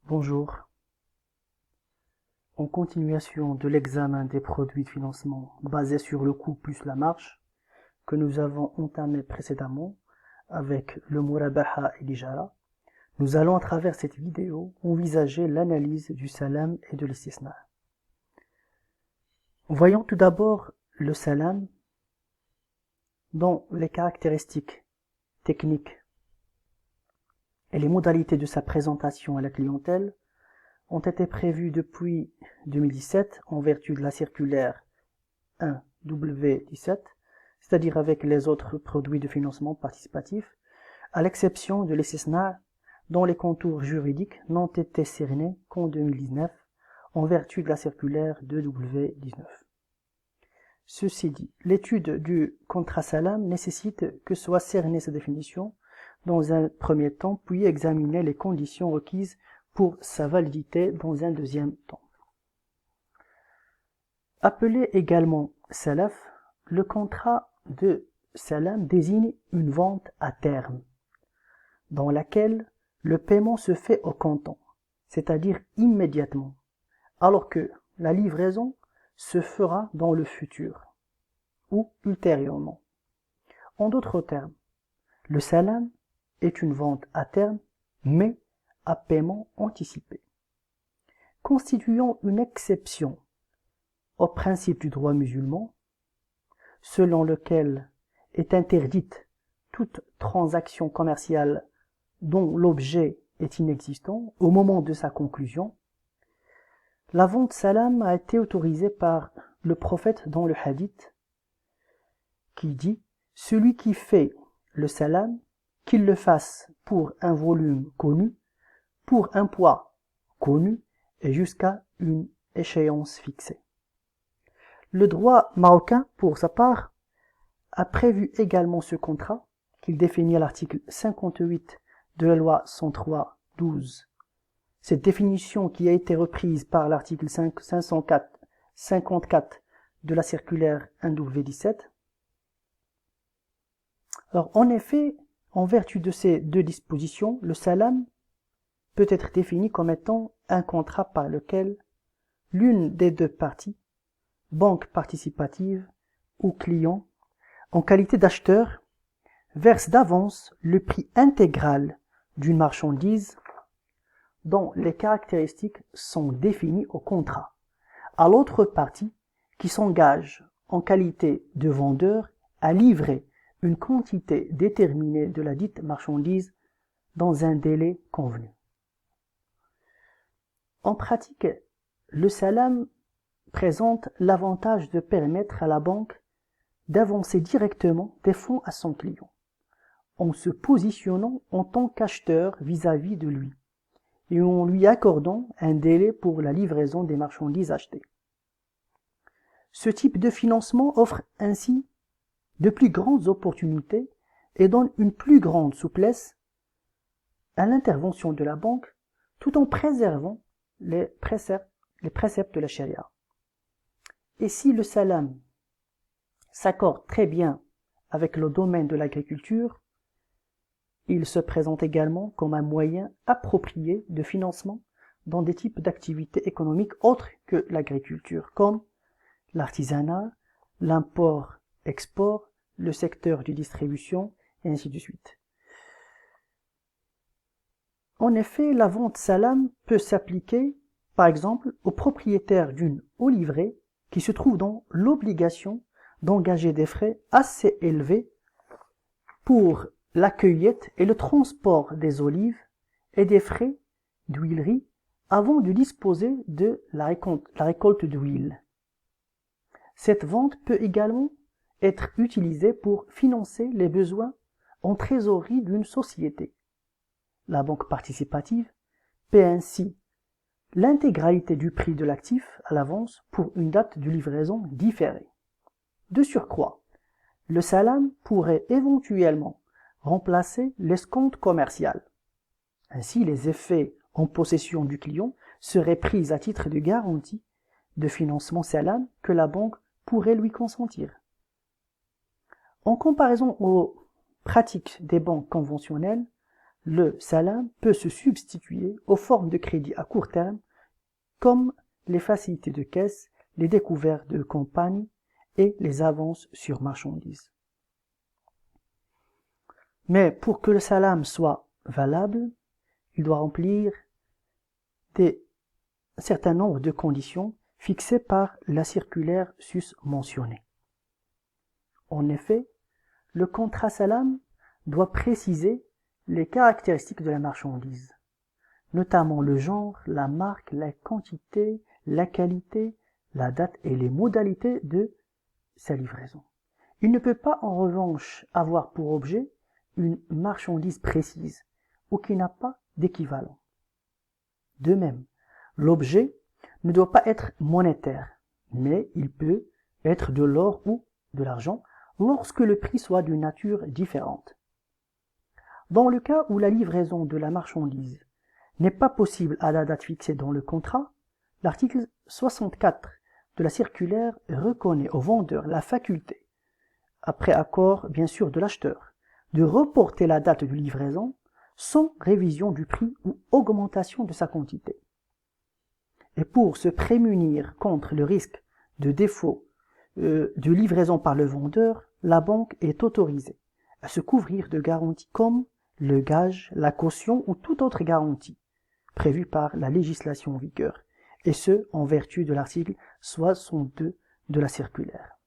Bonjour. En continuation de l'examen des produits de financement basés sur le coût plus la marge que nous avons entamé précédemment avec le Murabaha et l'Ijara, nous allons à travers cette vidéo envisager l'analyse du salam et de l'istisna. Voyons tout d'abord le salam dont les caractéristiques techniques et les modalités de sa présentation à la clientèle ont été prévues depuis 2017 en vertu de la circulaire 1W17, c'est-à-dire avec les autres produits de financement participatif, à l'exception de l'istisna dont les contours juridiques n'ont été cernés qu'en 2019 en vertu de la circulaire 2W19. Ceci dit, l'étude du contrat salam nécessite que soit cernée sa définition dans un premier temps, puis examiner les conditions requises pour sa validité dans un deuxième temps. Appelé également salaf, le contrat de salam désigne une vente à terme, dans laquelle le paiement se fait au comptant, c'est-à-dire immédiatement, alors que la livraison se fera dans le futur ou ultérieurement. En d'autres termes, le salam est une vente à terme, mais à paiement anticipé. Constituant une exception au principe du droit musulman, selon lequel est interdite toute transaction commerciale dont l'objet est inexistant au moment de sa conclusion, la vente salam a été autorisée par le prophète dans le hadith qui dit « Celui qui fait le salam, qu'il le fasse pour un volume connu, pour un poids connu et jusqu'à une échéance fixée. » Le droit marocain, pour sa part, a prévu également ce contrat, qu'il définit à l'article 58 de la loi 103/12. Cette définition qui a été reprise par l'article 54 de la circulaire 1W17. Alors, en effet, en vertu de ces deux dispositions, le salam peut être défini comme étant un contrat par lequel l'une des deux parties, banque participative ou client, en qualité d'acheteur, verse d'avance le prix intégral d'une marchandise dont les caractéristiques sont définies au contrat, à l'autre partie qui s'engage en qualité de vendeur à livrer une quantité déterminée de la dite marchandise dans un délai convenu. En pratique, le salam présente l'avantage de permettre à la banque d'avancer directement des fonds à son client, en se positionnant en tant qu'acheteur vis-à-vis de lui, et en lui accordant un délai pour la livraison des marchandises achetées. Ce type de financement offre ainsi de plus grandes opportunités et donne une plus grande souplesse à l'intervention de la banque tout en préservant les préceptes de la charia. Et si le salam s'accorde très bien avec le domaine de l'agriculture, il se présente également comme un moyen approprié de financement dans des types d'activités économiques autres que l'agriculture, comme l'artisanat, l'import-export, le secteur de distribution, et ainsi de suite. En effet, la vente salam peut s'appliquer, par exemple, aux propriétaires d'une oliverie qui se trouve dans l'obligation d'engager des frais assez élevés pour la cueillette et le transport des olives et des frais d'huilerie avant de disposer de la récolte d'huile. Cette vente peut également être utilisée pour financer les besoins en trésorerie d'une société. La banque participative paie ainsi l'intégralité du prix de l'actif à l'avance pour une date de livraison différée. De surcroît, le salam pourrait éventuellement remplacer l'escompte commercial. Ainsi, les effets en possession du client seraient pris à titre de garantie de financement salam que la banque pourrait lui consentir. En comparaison aux pratiques des banques conventionnelles, le salam peut se substituer aux formes de crédit à court terme comme les facilités de caisse, les découvertes de campagne et les avances sur marchandises. Mais pour que le salam soit valable, il doit remplir un certain nombre de conditions fixées par la circulaire sus-mentionnée. En effet, le contrat salam doit préciser les caractéristiques de la marchandise, notamment le genre, la marque, la quantité, la qualité, la date et les modalités de sa livraison. Il ne peut pas en revanche avoir pour objet une marchandise précise ou qui n'a pas d'équivalent. De même, l'objet ne doit pas être monétaire, mais il peut être de l'or ou de l'argent lorsque le prix soit d'une nature différente. Dans le cas où la livraison de la marchandise n'est pas possible à la date fixée dans le contrat, l'article 64 de la circulaire reconnaît au vendeur la faculté, après accord bien sûr de l'acheteur, de reporter la date de livraison sans révision du prix ou augmentation de sa quantité. Et pour se prémunir contre le risque de défaut de livraison par le vendeur, la banque est autorisée à se couvrir de garanties comme le gage, la caution ou toute autre garantie prévue par la législation en vigueur, et ce en vertu de l'article 62 de la circulaire.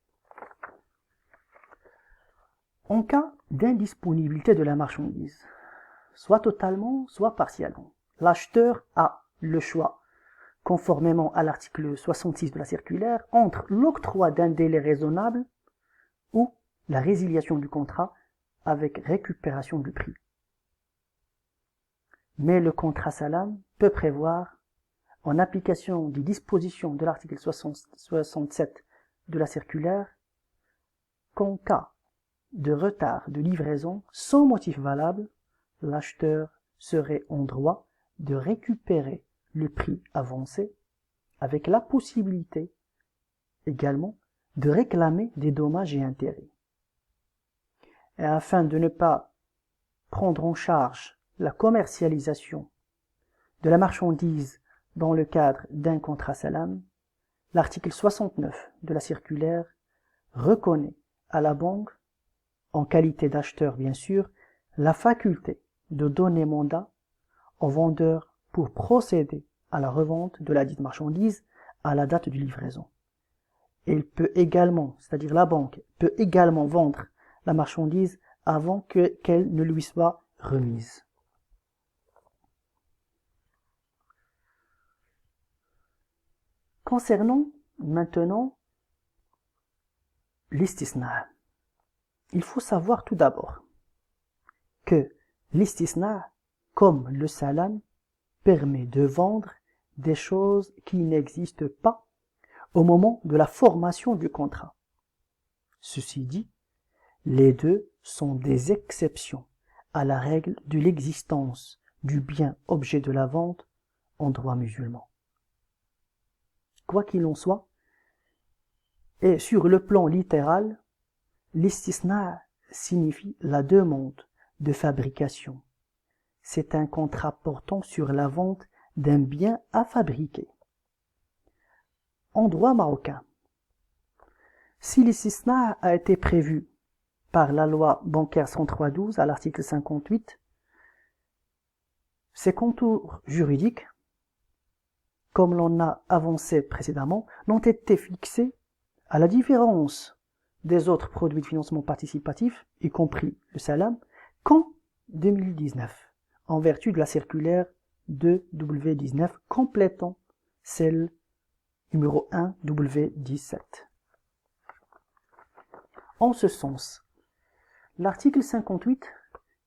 En cas d'indisponibilité de la marchandise, soit totalement, soit partiellement, l'acheteur a le choix, conformément à l'article 66 de la circulaire, entre l'octroi d'un délai raisonnable ou la résiliation du contrat avec récupération du prix. Mais le contrat salam peut prévoir, en application des dispositions de l'article 67 de la circulaire, qu'en cas de retard de livraison sans motif valable, l'acheteur serait en droit de récupérer le prix avancé avec la possibilité également de réclamer des dommages et intérêts. Et afin de ne pas prendre en charge la commercialisation de la marchandise dans le cadre d'un contrat salam, l'article 69 de la circulaire reconnaît à la banque, en qualité d'acheteur bien sûr, la faculté de donner mandat au vendeur pour procéder à la revente de la dite marchandise à la date de livraison. Il peut également, c'est-à-dire la banque, peut également vendre la marchandise avant qu'elle ne lui soit remise. Concernant maintenant l'istisna, il faut savoir tout d'abord que l'istisna, comme le salam, permet de vendre des choses qui n'existent pas au moment de la formation du contrat. Ceci dit, les deux sont des exceptions à la règle de l'existence du bien objet de la vente en droit musulman. Quoi qu'il en soit, et sur le plan littéral, l'istisna signifie la demande de fabrication. C'est un contrat portant sur la vente d'un bien à fabriquer. En droit marocain, si l'istisna a été prévu par la loi bancaire 103-12 à l'article 58, ses contours juridiques, comme l'on a avancé précédemment, n'ont été fixés à la différence des autres produits de financement participatif, y compris le salam, qu'en 2019, en vertu de la circulaire 2W19 complétant celle numéro 1W17. En ce sens, l'article 58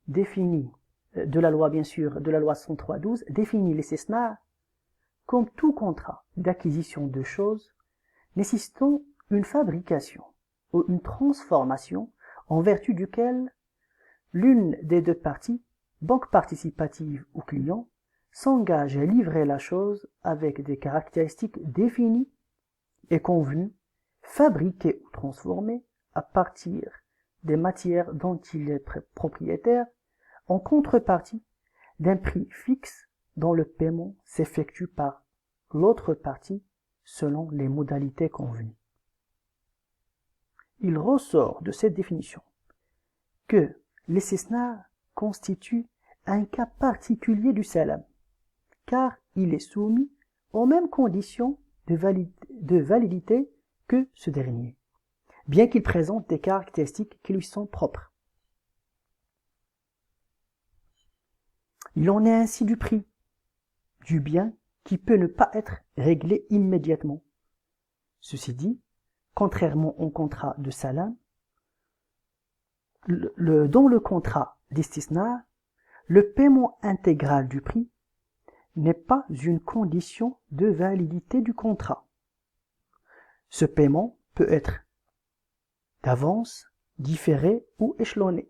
définit, de la loi bien sûr, de la loi 103-12, définit l'istisna comme tout contrat d'acquisition de choses nécessitant une fabrication ou une transformation en vertu duquel l'une des deux parties, banque participative ou client, s'engage à livrer la chose avec des caractéristiques définies et convenues, fabriquées ou transformées à partir des matières dont il est propriétaire, en contrepartie d'un prix fixe dont le paiement s'effectue par l'autre partie selon les modalités convenues. Il ressort de cette définition que l'istisna constitue un cas particulier du salam, car il est soumis aux mêmes conditions de validité que ce dernier, bien qu'il présente des caractéristiques qui lui sont propres. Il en est ainsi du prix du bien qui peut ne pas être réglé immédiatement. Ceci dit, contrairement au contrat de salam, dans le contrat d'istisna, le paiement intégral du prix n'est pas une condition de validité du contrat. Ce paiement peut être d'avance, différé ou échelonné.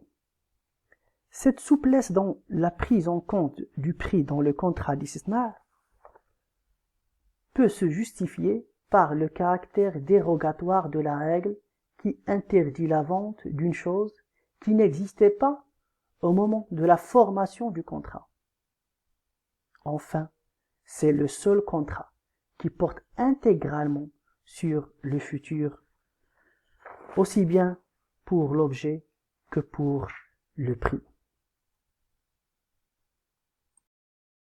Cette souplesse dans la prise en compte du prix dans le contrat d'istisna peut se justifier par le caractère dérogatoire de la règle qui interdit la vente d'une chose qui n'existait pas au moment de la formation du contrat. Enfin, c'est le seul contrat qui porte intégralement sur le futur, aussi bien pour l'objet que pour le prix.